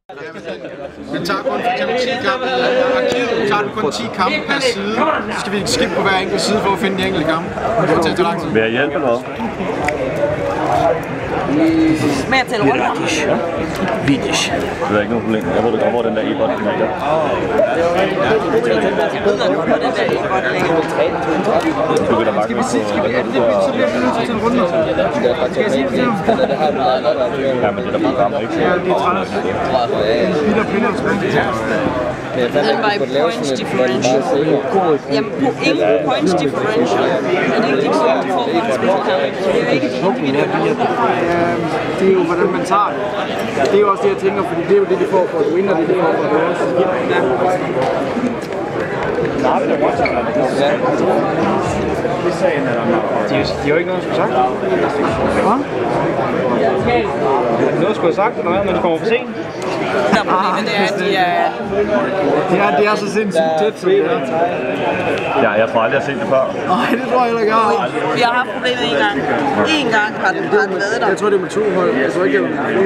Den tager kun 10 kampe. Arkivet tager den kun 10 kampe per side. Så skal vi skippe på hver enkelt side for at finde de enkelte kampe. Det kommer til at tage lang tid. Vil jeg hjælpe eller hvad? Men jeg tæller rundt. Vidish. Det er ikke noget problem. Jeg ved godt, hvor den der e-bot ligger. Jeg ved godt, hvor den der e-bot ligger. Du kan da bare gå på... Så bliver vi nødt til at tage en runde. Skal jeg sige det til ham? Ja, men det er der programmer, ikke? Ja, det er træt. Peter Pinder tilbage. Den var i points differential. Jamen, points differential. Er det ikke de point, du får fra en spilkamp? Det er jo ikke de individuelle. Det er jo, hvordan man tager det. Det er jo også det, jeg tænker, fordi det er jo det, de får for at win, og det er det, de får for at De har jo ikke noget, der skulle sagt. Hvad? Noget skulle have sagt, eller hvad, når de kommer for sent? Der er problemet, det er, at de er... Det er så sindssygt tæt, som det er. Ja, jeg tror aldrig, jeg har set det før. Nej, det tror jeg heller ikke, jeg har. Vi har haft problemet en gang. En gang har den været der. Jeg tror, det er med 2 hold. Jeg tror ikke,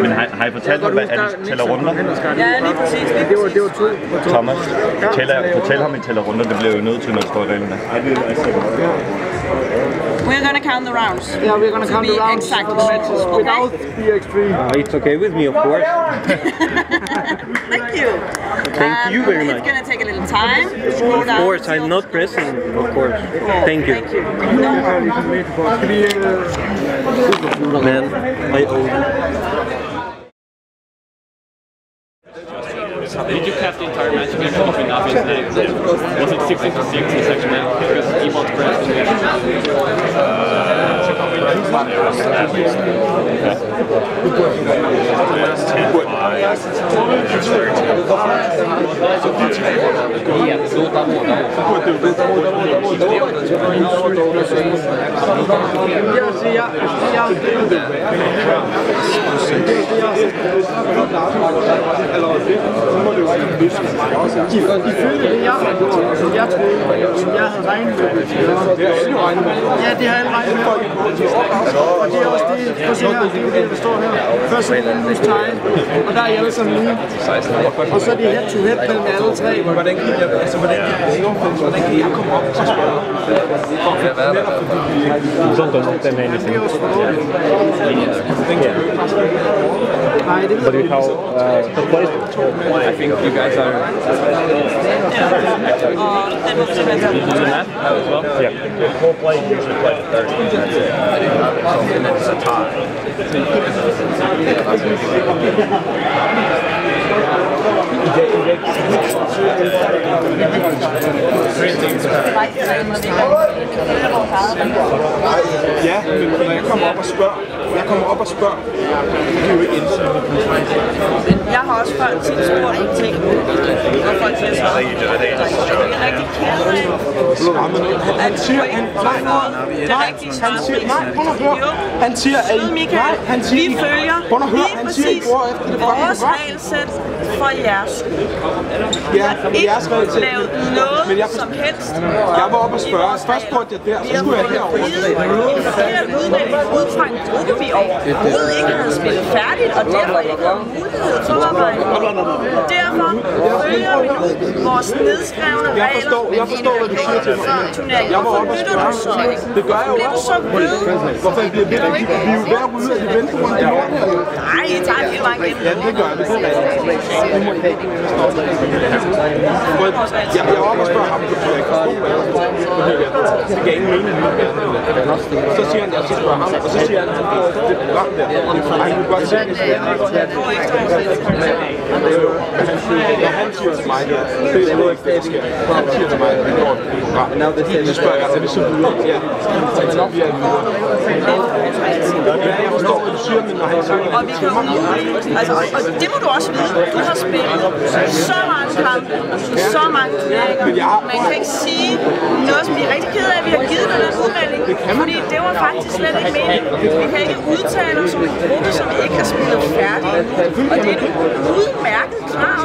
Men har I fortalt mig, at I tæller runder? Ja, lige præcis. Det var 2. Thomas, fortæl ham, I tæller runder. Det bliver jo nødt til, når det står i reglerne. We're gonna count the rounds. Yeah, we're gonna count the rounds. Exactly. Without BX3. It's okay with me, of course. Thank you. Thank you very much. It's gonna take a little time. Of course, I'm not pressing. Of course. Thank you. Thank you. Man, I owe you. Did you cap the entire match against between Navi and fnatic? Was it 16 to 6 in the second half? Because E-bot crashed in the Ifølge det, jeg har gjort, som jeg troede, som jeg havde regnet med. Ja, det har alle regnet med. Og det er også det, prøv at se her, det er det, der står her. Først så er det en lus tegn, og der er I alle sammen lige. Og så er det head-to-head mellem alle tre. Hvordan kan jeg komme op og spørge? Det er også for dårligt. Nej, det ved jeg ikke. I think you guys are... Yeah. Full play usually play at 30. That's it. And then it's a tie. Ja, men når jeg kommer op og spørger, det er jo ikke indsigt. Jeg har også før tit spurgt en ting, og folk siger så, at det er rigtig kærligt. Han siger, han siger, vi følger lige præcis vores regelsæt for jeres skyld. Vi har ikke lavet noget som helst. Jeg var oppe og spørge. Først spurgte jeg der, så skulle jeg herover. Vi har givet en udmelding ud fra en gruppe, vi overhovedet ikke havde spillet færdigt, og derfor ikke havde mulighed for at arbejde. Derfor følger vi nu vores nedskrevne regler. Jeg forstår, hvad du siger til mig. Jeg var oppe og spørge. Det gør jeg jo også. Hvorfor bliver vi ved? Vi er jo hver ude af eventrunden. Nej, I tager hele vejen igennem. Ja, det gør vi. Det er rigtigt. Jeg var oppe og spørge ham, for jeg forstod, det gav ingen mening. Så siger han, jeg skal spørge ham, og så siger han, det program der. Han kunne godt sige, når han siger til mig, det er noget ikke det, der sker. Han siger til mig, at det går et program. Så spørger jeg, er det så videre? Ja. Jeg forstår, hvad du siger, men når han siger, og vi kan altså, og det må du også vide. Du har spillet så mange kampe, så mange turneringer. Man kan ikke sige noget, som vi er rigtig kede af, at vi har givet dig den udmelding. Fordi det var faktisk slet ikke meningen. Vi kan ikke udtale os som en gruppe, som ikke har spillet færdigt. Og det er et udmærket krav.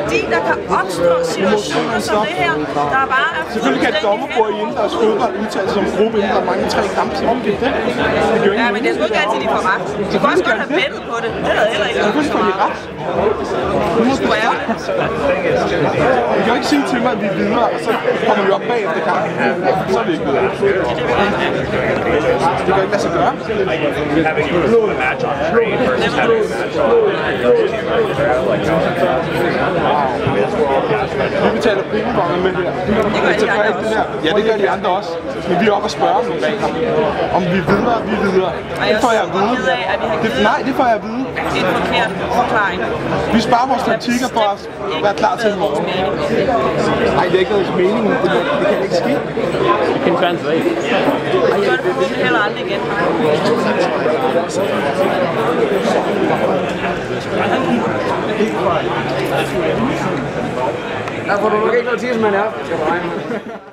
Fordi der kan opstå situationer som det her, der bare er selvfølgelig kan dommerbord i indendørs fodbold udtale sig som gruppe inden der er mange 3 kampe. Ja, men det er sgu ikke altid, de får ret. Du kunne også godt have bettet på det. Det havde jeg heller ikke gjort så meget. Super ærgerligt. Du kan jo ikke sige til mig, at vi er videre, og så kommer vi op bagefter kampen. Så er vi ikke videre. Det kan ikke lade sig gøre. Vi betaler pengebonger med her. Ja, det gør de andre også. Men vi er oppe og spørger om nogle regler. Om vi er videre, vi er videre. Det får jeg at vide. Nej, det får jeg at vide. Det er en forkert forklaring. Vi sparer vores taktikker for at være klar til i morgen. Nej, det er ikke noget mening. Det kan ikke ske. You can translate. Jeg gør det forhåbentlig heller aldrig igen. Der får du nok ikke noget tidsmand her.